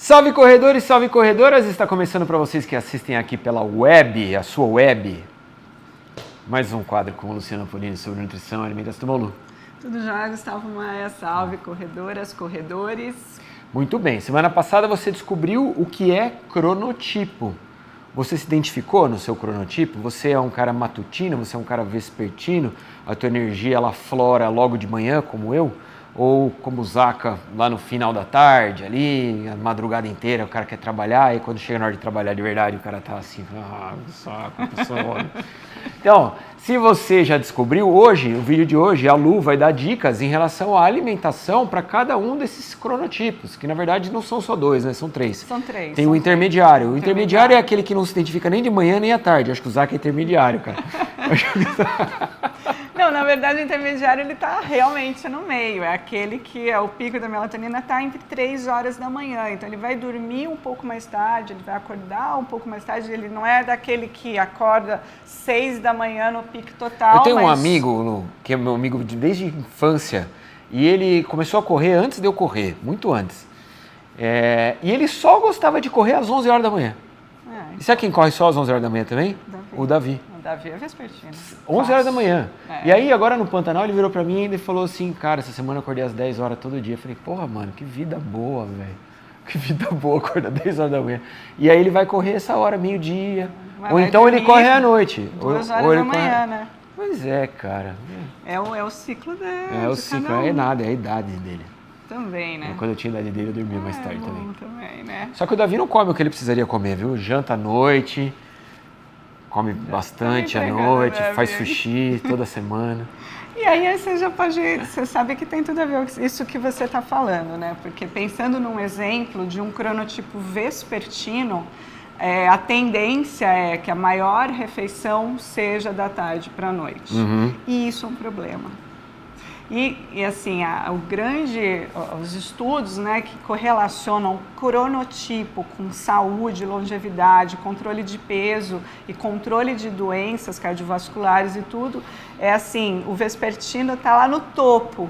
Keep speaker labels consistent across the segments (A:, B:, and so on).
A: Salve corredores, salve corredoras! Está começando para vocês que assistem aqui pela web, a sua web. Mais um quadro com o Luciano Polini sobre nutrição e alimentação. Tudo bom, Lu?
B: Tudo já, Gustavo Maia. Salve corredoras, corredores.
A: Muito bem, semana passada você descobriu o que é cronotipo. Você se identificou no seu cronotipo? Você é um cara matutino, você é um cara vespertino, a tua energia ela flora logo de manhã, como eu? Ou como o Zaca, lá no final da tarde, ali, a madrugada inteira, o cara quer trabalhar, e quando chega na hora de trabalhar de verdade, o cara tá assim, saco, tô sono. Então, se você já descobriu, hoje, o vídeo de hoje, a Lu vai dar dicas em relação à alimentação para cada um desses cronotipos, que na verdade não são só dois, né? São três.
B: São três.
A: Tem o intermediário. O intermediário é aquele que não se identifica nem de manhã nem à tarde. Acho que o Zaca é intermediário, cara.
B: Não, na verdade o intermediário ele está realmente no meio, é aquele que é o pico da melatonina está entre 3 horas da manhã, então ele vai dormir um pouco mais tarde, ele vai acordar um pouco mais tarde, ele não é daquele que acorda 6 da manhã no pico total.
A: Eu tenho um amigo, Lu, que é meu amigo desde a infância, e ele começou a correr antes de eu correr, muito antes. E ele só gostava de correr às 11 horas da manhã. E sabe quem corre só às 11 horas da manhã também? O Davi.
B: O Davi é vespertino.
A: 11 horas da manhã. E aí, agora no Pantanal, ele virou pra mim e ele falou assim, cara, essa semana eu acordei às 10 horas todo dia. Eu falei, porra, mano, que vida boa, velho. Que vida boa acordar 10 horas da manhã. E aí ele vai correr essa hora, meio-dia. Ou então ele corre à noite.
B: 2 horas da manhã, né?
A: Pois é, cara.
B: É o ciclo dele.
A: É o ciclo, é nada, é a idade dele.
B: Também, né?
A: Quando eu tinha a idade dele, eu dormia mais tarde
B: também, né?
A: Só que o Davi não come o que ele precisaria comer, viu? Janta à noite, come bastante à noite, faz sushi toda semana.
B: E aí você sabe que tem tudo a ver com isso que você está falando, né? Porque pensando num exemplo de um cronotipo vespertino, a tendência é que a maior refeição seja da tarde para a noite. E isso é um problema. E assim, os estudos, né, que correlacionam cronotipo com saúde, longevidade, controle de peso e controle de doenças cardiovasculares e tudo, o vespertino está lá no topo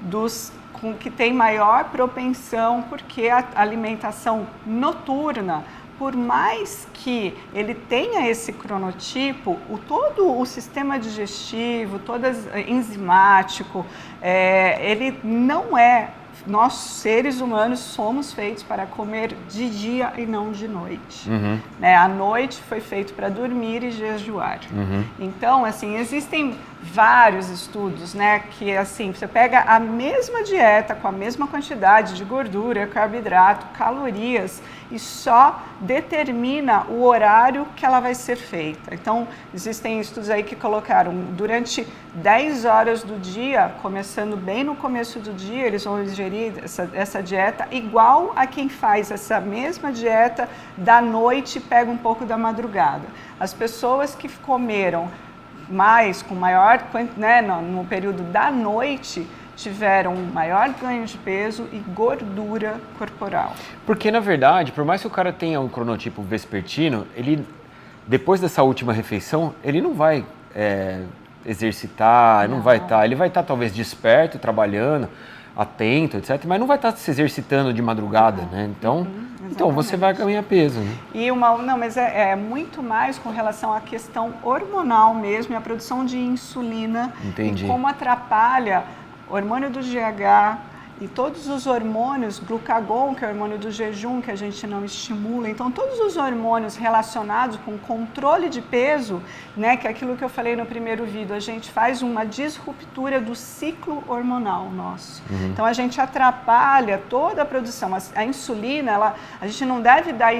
B: dos que tem maior propensão, porque a alimentação noturna, por mais que ele tenha esse cronotipo, todo o sistema digestivo, enzimático, ele não é... Nós, seres humanos, somos feitos para comer de dia e não de noite. A noite foi feito para dormir e jejuar. Então, existem vários estudos, né, que você pega a mesma dieta com a mesma quantidade de gordura, carboidrato, calorias e só determina o horário que ela vai ser feita. Então, existem estudos aí que colocaram durante 10 horas do dia, começando bem no começo do dia, eles vão ingerir essa dieta igual a quem faz essa mesma dieta da noite e pega um pouco da madrugada. As pessoas que comeram com maior, né, no período da noite, tiveram maior ganho de peso e gordura corporal.
A: Porque, na verdade, por mais que o cara tenha um cronotipo vespertino, ele, depois dessa última refeição, ele não vai exercitar, não vai estar, ele vai estar talvez desperto, trabalhando, atento, etc., mas não vai estar se exercitando de madrugada, né? Então você vai ganhar peso, né?
B: Mas é muito mais com relação à questão hormonal mesmo, e a produção de insulina.
A: Entendi.
B: E como atrapalha o hormônio do GH e todos os hormônios, glucagon, que é o hormônio do jejum, que a gente não estimula. Então, todos os hormônios relacionados com controle de peso, né, que é aquilo que eu falei no primeiro vídeo, a gente faz uma disruptura do ciclo hormonal nosso. Então, a gente atrapalha toda a produção. A insulina, a gente não deve dar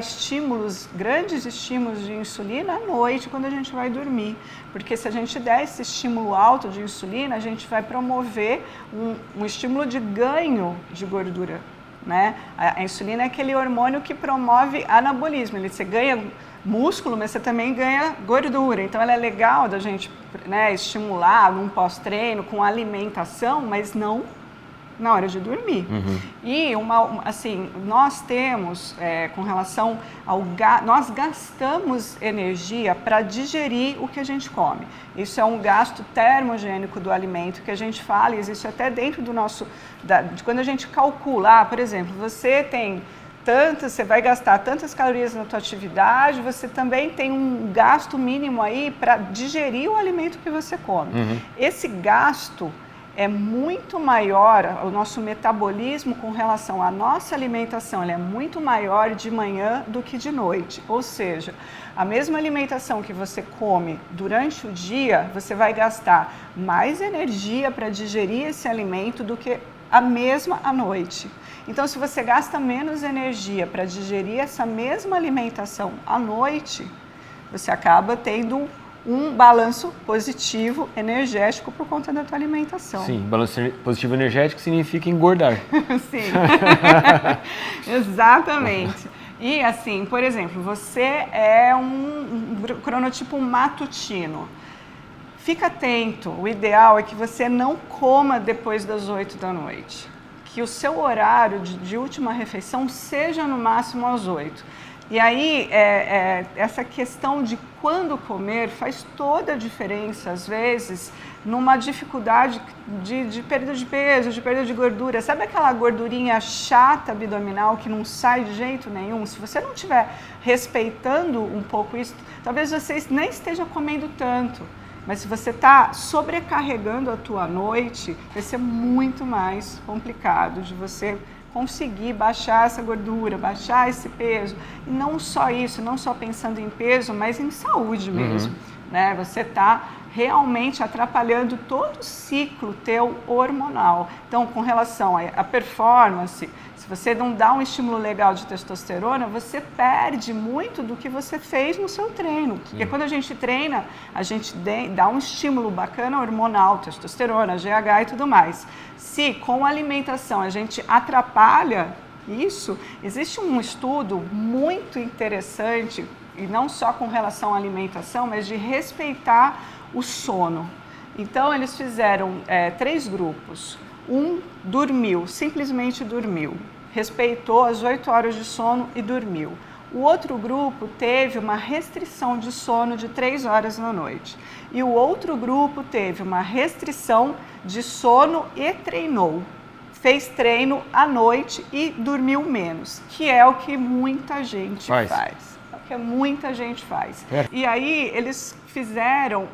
B: grandes estímulos de insulina à noite, quando a gente vai dormir. Porque se a gente der esse estímulo alto de insulina, a gente vai promover um estímulo de ganho de gordura, né? A insulina é aquele hormônio que promove anabolismo. Você ganha músculo, mas você também ganha gordura. Então, ela é legal da gente, né, estimular num pós-treino, com alimentação, mas não na hora de dormir. E nós temos, com relação nós gastamos energia para digerir o que a gente come. Isso é um gasto termogênico do alimento que a gente fala, e existe até dentro do nosso, de quando a gente calcula, por exemplo, você tem você vai gastar tantas calorias na tua atividade, você também tem um gasto mínimo aí para digerir o alimento que você come. Esse gasto é muito maior, o nosso metabolismo com relação à nossa alimentação, ele é muito maior de manhã do que de noite. Ou seja, a mesma alimentação que você come durante o dia, você vai gastar mais energia para digerir esse alimento do que a mesma à noite. Então, se você gasta menos energia para digerir essa mesma alimentação à noite, você acaba tendo um balanço positivo energético por conta da tua alimentação.
A: Sim, balanço positivo energético significa engordar.
B: Sim, exatamente. E assim, por exemplo, você é um cronotipo matutino. Fica atento, o ideal é que você não coma depois das 8 da noite. Que o seu horário de última refeição seja no máximo às 8. E aí, essa questão de quando comer faz toda a diferença, às vezes, numa dificuldade de perda de peso, de perda de gordura. Sabe aquela gordurinha chata abdominal que não sai de jeito nenhum? Se você não estiver respeitando um pouco isso, talvez você nem esteja comendo tanto. Mas se você está sobrecarregando a tua noite, vai ser muito mais complicado de você conseguir baixar essa gordura, baixar esse peso. E não só isso, não só pensando em peso, mas em saúde mesmo. Né? Você está realmente atrapalhando todo o ciclo teu hormonal. Então, com relação à performance, se você não dá um estímulo legal de testosterona, você perde muito do que você fez no seu treino. Porque quando a gente treina, a gente dá um estímulo bacana hormonal, testosterona, GH e tudo mais. Se com a alimentação a gente atrapalha isso, existe um estudo muito interessante, e não só com relação à alimentação, mas de respeitar o sono. Então, eles fizeram 3 grupos. Um dormiu, simplesmente dormiu. Respeitou as 8 horas de sono e dormiu. O outro grupo teve uma restrição de sono de 3 horas na noite. E o outro grupo teve uma restrição de sono e treinou. Fez treino à noite e dormiu menos, que é o que muita gente faz. É o que muita gente faz. E aí eles fizeram,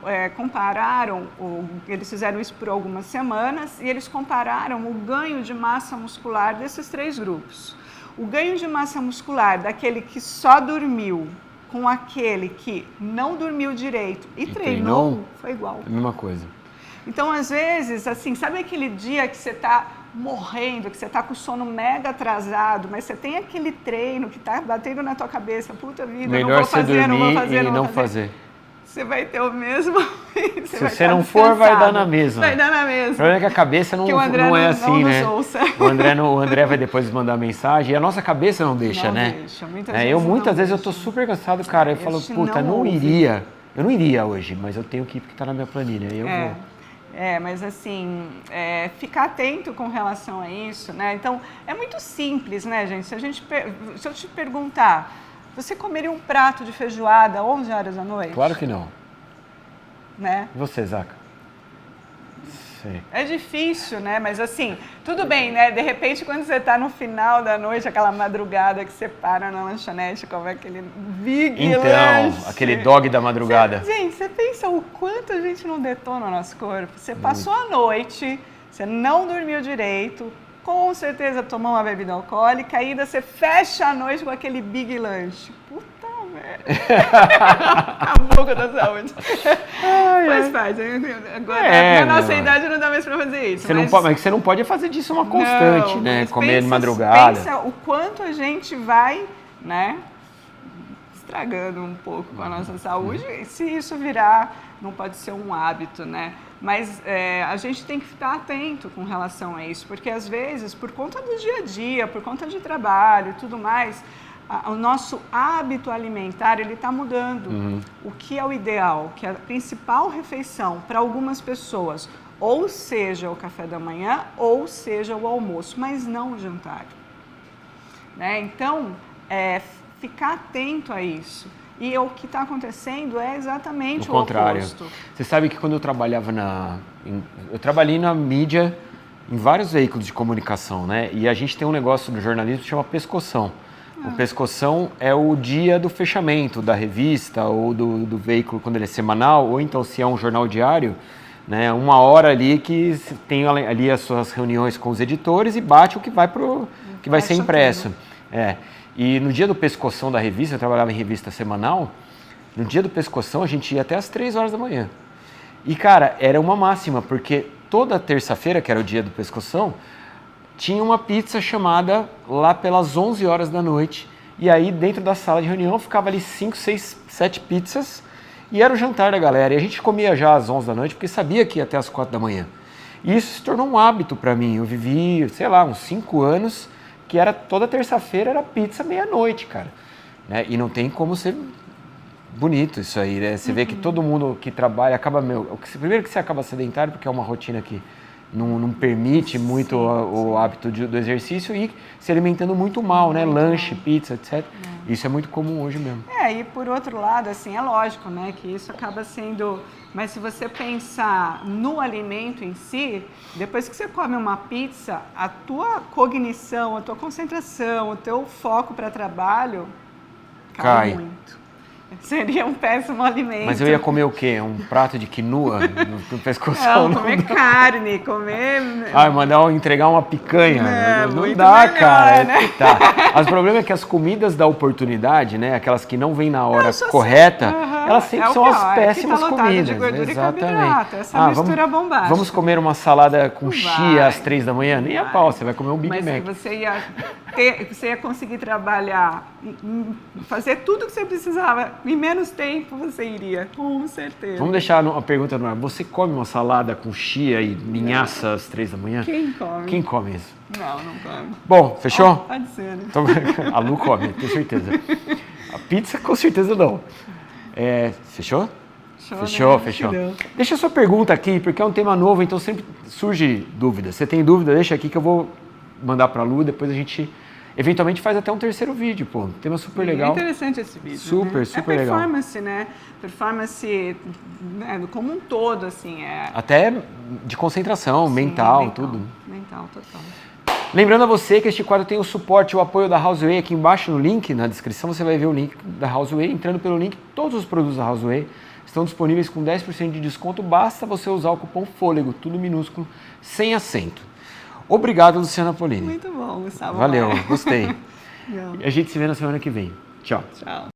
B: eles fizeram isso por algumas semanas e eles compararam o ganho de massa muscular desses 3 grupos. O ganho de massa muscular daquele que só dormiu com aquele que não dormiu direito e treinou foi igual.
A: A mesma coisa.
B: Então, às vezes, assim, sabe aquele dia que você está morrendo, que você está com o sono mega atrasado, mas você tem aquele treino que está batendo na tua cabeça, puta vida,
A: melhor
B: não vou fazer, não vou fazer,
A: não fazer.
B: Você vai ter o mesmo...
A: Se você não for, vai dar na mesma.
B: Vai dar na mesma.
A: O problema é que a cabeça não é assim, né? O André vai depois mandar mensagem e a nossa cabeça não deixa, né?
B: Deixa.
A: Muitas vezes eu tô super cansado, cara. Eu falo, puta, eu não iria hoje, mas eu tenho que ir porque tá na minha planilha, aí eu vou.
B: Mas assim, ficar atento com relação a isso, né? Então, é muito simples, né, gente? Se eu te perguntar, você comeria um prato de feijoada 11 horas da noite?
A: Claro que não.
B: Né?
A: E você, Zaca? Sei.
B: É difícil, né? Mas assim, tudo bem, né? De repente, quando você tá no final da noite, aquela madrugada que você para na lanchonete, como é aquele big lanche.
A: Aquele dog da madrugada.
B: Gente, você pensa o quanto a gente não detona o nosso corpo. Você passou a noite, você não dormiu direito, com certeza tomou uma bebida alcoólica, ainda você fecha a noite com aquele big lanche. Puta merda. Acabou com a tua saúde. Faz parte. Agora, na nossa idade não dá mais pra fazer isso.
A: Você não pode fazer disso uma constante, né? Comer de madrugada.
B: Pensa o quanto a gente vai, né, estragando um pouco com a nossa saúde. E se isso virar, não pode ser um hábito, né? Mas a gente tem que ficar atento com relação a isso, porque às vezes, por conta do dia a dia, por conta de trabalho e tudo mais, o nosso hábito alimentar ele está mudando. O que é o ideal? Que a principal refeição para algumas pessoas, ou seja o café da manhã, ou seja o almoço, mas não o jantar. Né? Então, ficar atento a isso. E o que está acontecendo é exatamente o oposto.
A: Você sabe que quando eu trabalhava eu trabalhei na mídia em vários veículos de comunicação, né? E a gente tem um negócio no jornalismo que chama pescoção. O pescoção é o dia do fechamento da revista ou do veículo quando ele é semanal, ou então se é um jornal diário, né, uma hora ali que tem ali as suas reuniões com os editores e bate o que vai ser impresso. E no dia do pescoção da revista, eu trabalhava em revista semanal, no dia do pescoção a gente ia até às 3 horas da manhã. E, cara, era uma máxima, porque toda terça-feira, que era o dia do pescoção, tinha uma pizza chamada lá pelas 11 horas da noite. E aí, dentro da sala de reunião, ficava ali 5, 6, 7 pizzas e era o jantar da galera. E a gente comia já às 11 da noite, porque sabia que ia até às 4 da manhã. E isso se tornou um hábito para mim. Eu vivi, sei lá, uns 5 anos, que era toda terça-feira era pizza meia-noite, cara. Né? E não tem como ser bonito isso aí, né? Você vê que todo mundo que trabalha acaba... primeiro que você acaba sedentário, porque é uma rotina que não permite muito o hábito do exercício e se alimentando muito mal, né? Lanche, pizza, etc. Isso é muito comum hoje mesmo.
B: E por outro lado, assim, é lógico, né? Que isso acaba sendo... Mas se você pensar no alimento em si, depois que você come uma pizza, a tua cognição, a tua concentração, o teu foco para trabalho cai muito. Seria um péssimo alimento.
A: Mas eu ia comer o quê? Um prato de quinua no pescoção?
B: Não, comer carne, comer...
A: entregar uma picanha. Não dá,
B: melhor,
A: cara.
B: Né?
A: Tá. Mas o problema é que as comidas da oportunidade, né? Aquelas que não vêm na hora correta, elas sempre são as péssimas comidas.
B: De gordura
A: exatamente.
B: Essa mistura bombástica.
A: Vamos comer uma salada com chia às 3 da manhã? Nem a pau, você vai comer um Big Mac.
B: Mas você ia conseguir trabalhar, fazer tudo que você precisava. Em menos tempo você iria, com certeza.
A: Vamos deixar a pergunta no ar. Você come uma salada com chia e linhaça às 3 da manhã?
B: Quem come?
A: Quem come isso?
B: Não come.
A: Bom, fechou?
B: Pode ser, né?
A: Então, a Lu come, tenho certeza. A pizza, com certeza não. Fechou? Fechou. Deixa a sua pergunta aqui, porque é um tema novo, então sempre surge dúvida. Você tem dúvida? Deixa aqui que eu vou mandar para a Lu, depois a gente... Eventualmente faz até um terceiro vídeo, pô. Tema super legal.
B: É interessante esse vídeo.
A: Super legal.
B: Performance, né? Performance como um todo, assim.
A: Até de concentração, mental, tudo.
B: Mental, total.
A: Lembrando a você que este quadro tem o suporte e o apoio da Houseway. Aqui embaixo no link, na descrição, você vai ver o link da Houseway. Entrando pelo link, todos os produtos da Houseway estão disponíveis com 10% de desconto. Basta você usar o cupom FôLEGO, tudo minúsculo, sem acento. Obrigado, Luciana Polini.
B: Muito bom, Gustavo.
A: Valeu, gostei. E a gente se vê na semana que vem. Tchau.
B: Tchau.